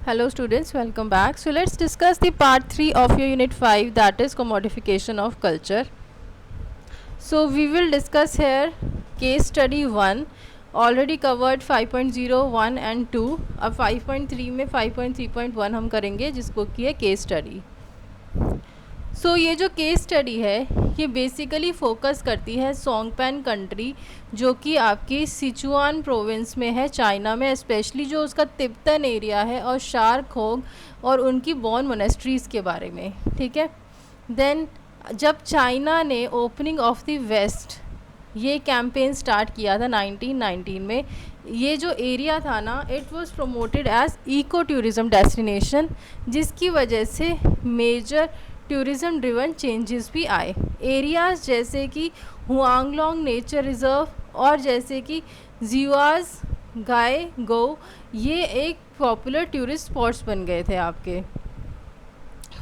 Hello students, welcome back. So let's discuss the part 3 of your unit 5, that is commodification of culture. So we will discuss here case study 1, already covered 5.01 and 2. अब 5.3 में 5.3.1 हम करेंगे जिसको कि है case study. सो ये जो case study है ये बेसिकली फोकस करती है सोंगपेन कंट्री जो कि आपकी सिचुआन प्रोविंस में है चाइना में, स्पेशली जो उसका तिब्बतन एरिया है और शारखोग और उनकी बॉन मोनेस्ट्रीज़ के बारे में. ठीक है. देन जब चाइना ने ओपनिंग ऑफ द वेस्ट ये कैंपेन स्टार्ट किया था 1919 में, ये जो एरिया था ना it was promoted as eco tourism destination, जिसकी वजह से मेजर टूरिज़्म ड्रिवन चेंजेस भी आए. एरियाज़ जैसे कि हुआंगलोंग नेचर रिज़र्व और जैसे कि जिवाज गाय गो ये एक पॉपुलर टूरिस्ट स्पॉट्स बन गए थे आपके.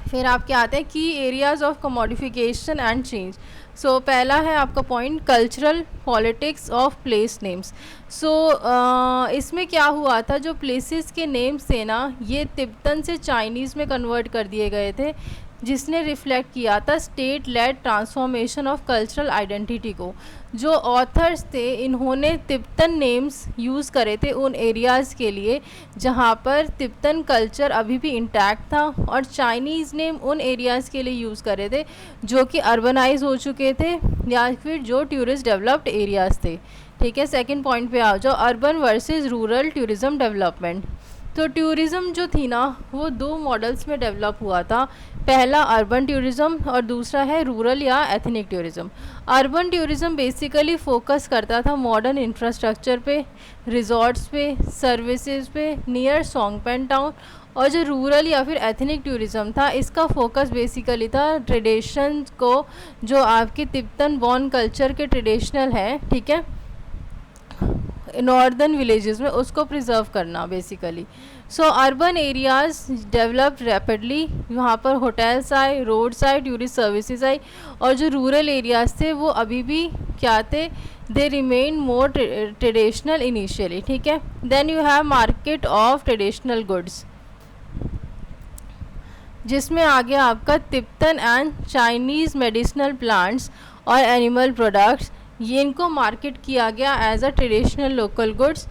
फिर आपके आते हैं की areas of commodification and change. So पहला है आपका point cultural politics of place names. So इसमें क्या हुआ था, जो प्लेसेस के नेम्स थे ना ये तिब्बतन से चाइनीज़ में कन्वर्ट कर दिए गए थे, जिसने रिफ्लेक्ट किया था state lead transformation of cultural identity को. जो ऑथर्स थे इन्होंने तिब्बतन नेम्स यूज़ करे थे उन एरियाज़ के लिए जहाँ पर तिब्बतन कल्चर अभी भी इंटैक्ट था, और चाइनीज़ नेम उन एरियाज़ के लिए यूज़ करे थे जो कि अर्बनाइज हो चुके थे या फिर जो टूरिस्ट डेवलप्ड एरियाज़ थे. ठीक है. सेकंड पॉइंट पे आ जाओ, urban versus rural tourism development. तो टूरिज़्म जो थी ना वो दो मॉडल्स में डेवलप हुआ था. पहला अर्बन टूरिज़्म और दूसरा है रूरल या ethnic tourism. Urban tourism basically focus करता था मॉडर्न इंफ्रास्ट्रक्चर पे, रिजॉर्ट्स पे, सर्विसेज पे नियर सोंगपेन टाउन. और जो रूरल या फिर एथनिक टूरिज़्म था इसका फोकस बेसिकली था ट्रेडिशन को, जो आपके तिब्बतन बॉर्न कल्चर के ट्रेडिशनल है, ठीक है, नॉर्दर्न विलेजेस में उसको प्रिजर्व करना बेसिकली. सो अर्बन एरियाज़ डेवलप रैपिडली, वहाँ पर होटल्स आए, रोड्स आए, टूरिस्ट सर्विसेज आई. और जो रूरल एरियाज़ थे वो अभी भी क्या थे, they remain more traditional initially. ठीक है. Then you have market of traditional goods, जिसमें आ गया आपका Tibetan and Chinese medicinal plants और एनिमल प्रोडक्ट्स. ये इनको मार्केट किया गया as a traditional local goods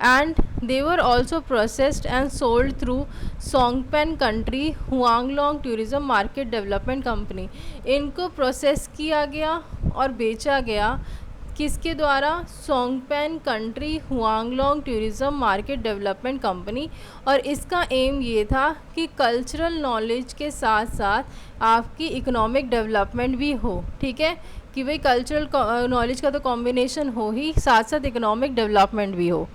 and they were also processed and sold through Songpan country Huanglong tourism market development company. इनको प्रोसेस किया गया और बेचा गया किसके द्वारा, Songpan country Huanglong tourism market development company. और इसका एम ये था कि कल्चरल नॉलेज के साथ साथ आपकी इकोनॉमिक डेवलपमेंट भी हो. ठीक है, कि भाई कल्चरल नॉलेज का तो कॉम्बिनेशन हो ही, साथ साथ इकोनॉमिक डेवलपमेंट भी हो.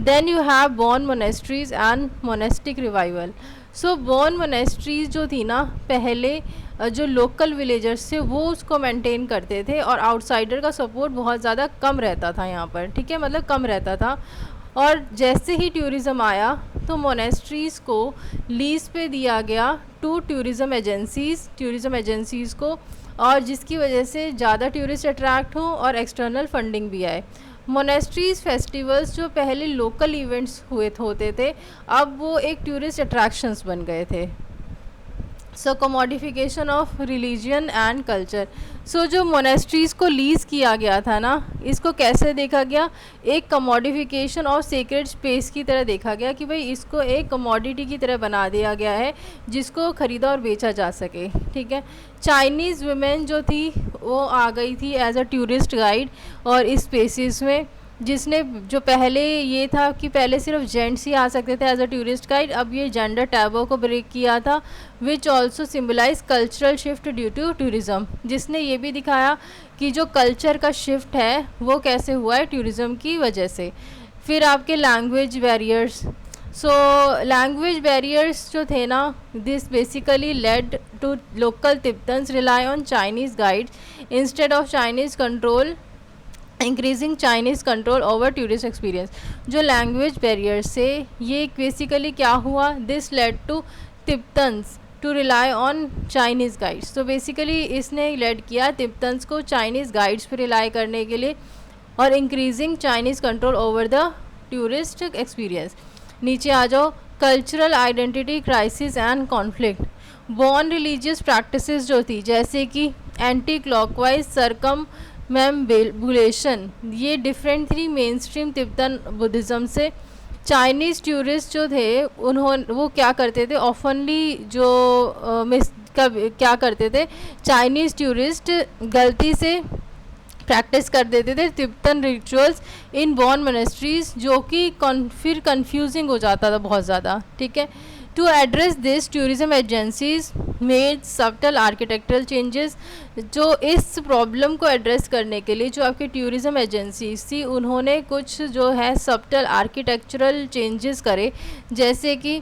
Then you have Bon monasteries and monastic revival. So Bon monasteries जो थी ना पहले जो लोकल विलेजर्स थे वो उसको मेंटेन करते थे और आउटसाइडर का सपोर्ट बहुत ज़्यादा कम रहता था यहाँ पर. ठीक है, मतलब कम रहता था. और जैसे ही टूरिज़्म आया तो मोनेस्ट्रीज़ को लीज पे दिया गया टू टूरिज़्म एजेंसीज़ को, और जिसकी वजह से ज़्यादा टूरिस्ट अट्रैक्ट हों और एक्सटर्नल फंडिंग भी आए. मोनेस्ट्रीज़ फेस्टिवल्स जो पहले लोकल इवेंट्स होते थे अब वो एक टूरिस्ट अट्रैक्शंस बन गए थे. So commodification of religion and culture. So जो मोनेस्ट्रीज़ को लीज़ किया गया था ना इसको कैसे देखा गया, एक कमोडिफिकेशन ऑफ सेक्रेड स्पेस की तरह देखा गया कि भाई इसको एक कमोडिटी की तरह बना दिया गया है जिसको ख़रीदा और बेचा जा सके. ठीक है. चाइनीज़ वुमेन जो थी वो आ गई थी एज अ टूरिस्ट गाइड और इस स्पेसिस में, जिसने जो पहले ये था कि पहले सिर्फ जेंट्स ही आ सकते थे एज अ टूरिस्ट गाइड, अब ये जेंडर टैबू को ब्रेक किया था, which also symbolize cultural shift due to tourism. जिसने ये भी दिखाया कि जो कल्चर का शिफ्ट है वो कैसे हुआ है टूरिज़्म की वजह से. फिर आपके language barriers. So language barriers जो थे ना this basically led to local Tibetans rely on Chinese guides instead of Chinese control, increasing Chinese control over tourist experience. जो लैंग्वेज बैरियर्स से ये बेसिकली क्या हुआ, this led to Tibetans to rely on Chinese guides. तो basically इसने led किया Tibetans को Chinese guides पर रिलाई करने के लिए और increasing Chinese control over the tourist experience. नीचे आ जाओ, cultural identity crisis and conflict. Born religious practices जो थी, जैसे कि एंटी क्लॉकवाइज सरकम मैम्बुलेशन, ये डिफरेंट थी मेन स्ट्रीम तिब्बतन बुद्धिज़्म से। चाइनीज़ टूरिस्ट जो थे वो क्या करते थे, ऑफनली जो क्या करते थे, चाइनीज़ टूरिस्ट गलती से प्रैक्टिस कर देते थे Tibetan rituals in born monasteries, जो कि फिर कंफ्यूजिंग हो जाता था बहुत ज़्यादा, ठीक है। To address this tourism agencies made subtle architectural changes. जो इस प्रॉब्लम को एड्रेस करने के लिए जो आपकी टूरिज्म एजेंसीज थी, उन्होंने कुछ जो है सब्टल आर्किटेक्चरल चेंजेस करे, जैसे कि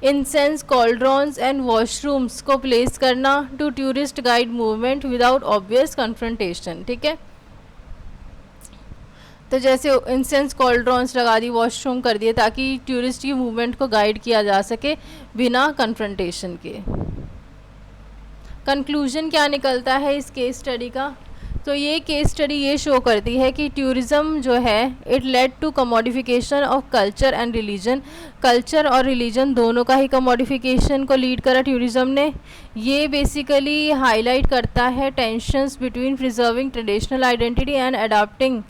इंसेंस कॉल्ड्रॉन्स एंड वॉशरूम्स को प्लेस करना to tourist guide movement without obvious confrontation, ठीक है। तो जैसे इंसेंस कॉल्ड्रॉन्स लगा दी, वॉशरूम कर दिए, ताकि टूरिस्ट की मूवमेंट को गाइड किया जा सके बिना कन्फ्रंटेशन के। कंक्लूजन क्या निकलता है इस केस स्टडी का? तो ये केस स्टडी ये शो करती है कि टूरिज़्म जो है it led to commodification of culture and religion. Culture और रिलीजन दोनों का ही कमोडिफिकेशन को लीड करा टूरिज़्म ने। ये बेसिकली हाईलाइट करता है tensions between preserving traditional identity and adapting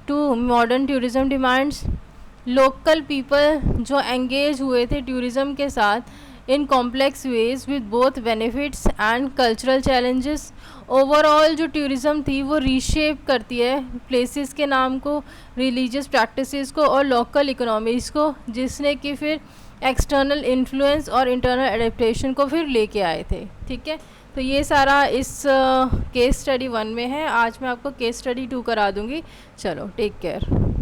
to modern tourism demands. Local people जो एंगेज हुए थे टूरिज़्म के साथ in complex ways with both benefits and cultural challenges. Overall जो टूरिज़्म थी वो रीशेप करती है प्लेसेस के नाम को, रिलीजियस प्रैक्टिसेस को और लोकल इकोनॉमीज़ को, जिसने कि फिर एक्सटर्नल इन्फ्लुएंस और इंटरनल एडेप्टेशन को फिर लेके आए थे, ठीक है। तो ये सारा इस केस स्टडी 1 में है। आज मैं आपको केस स्टडी 2 करा दूँगी। चलो, टेक केयर।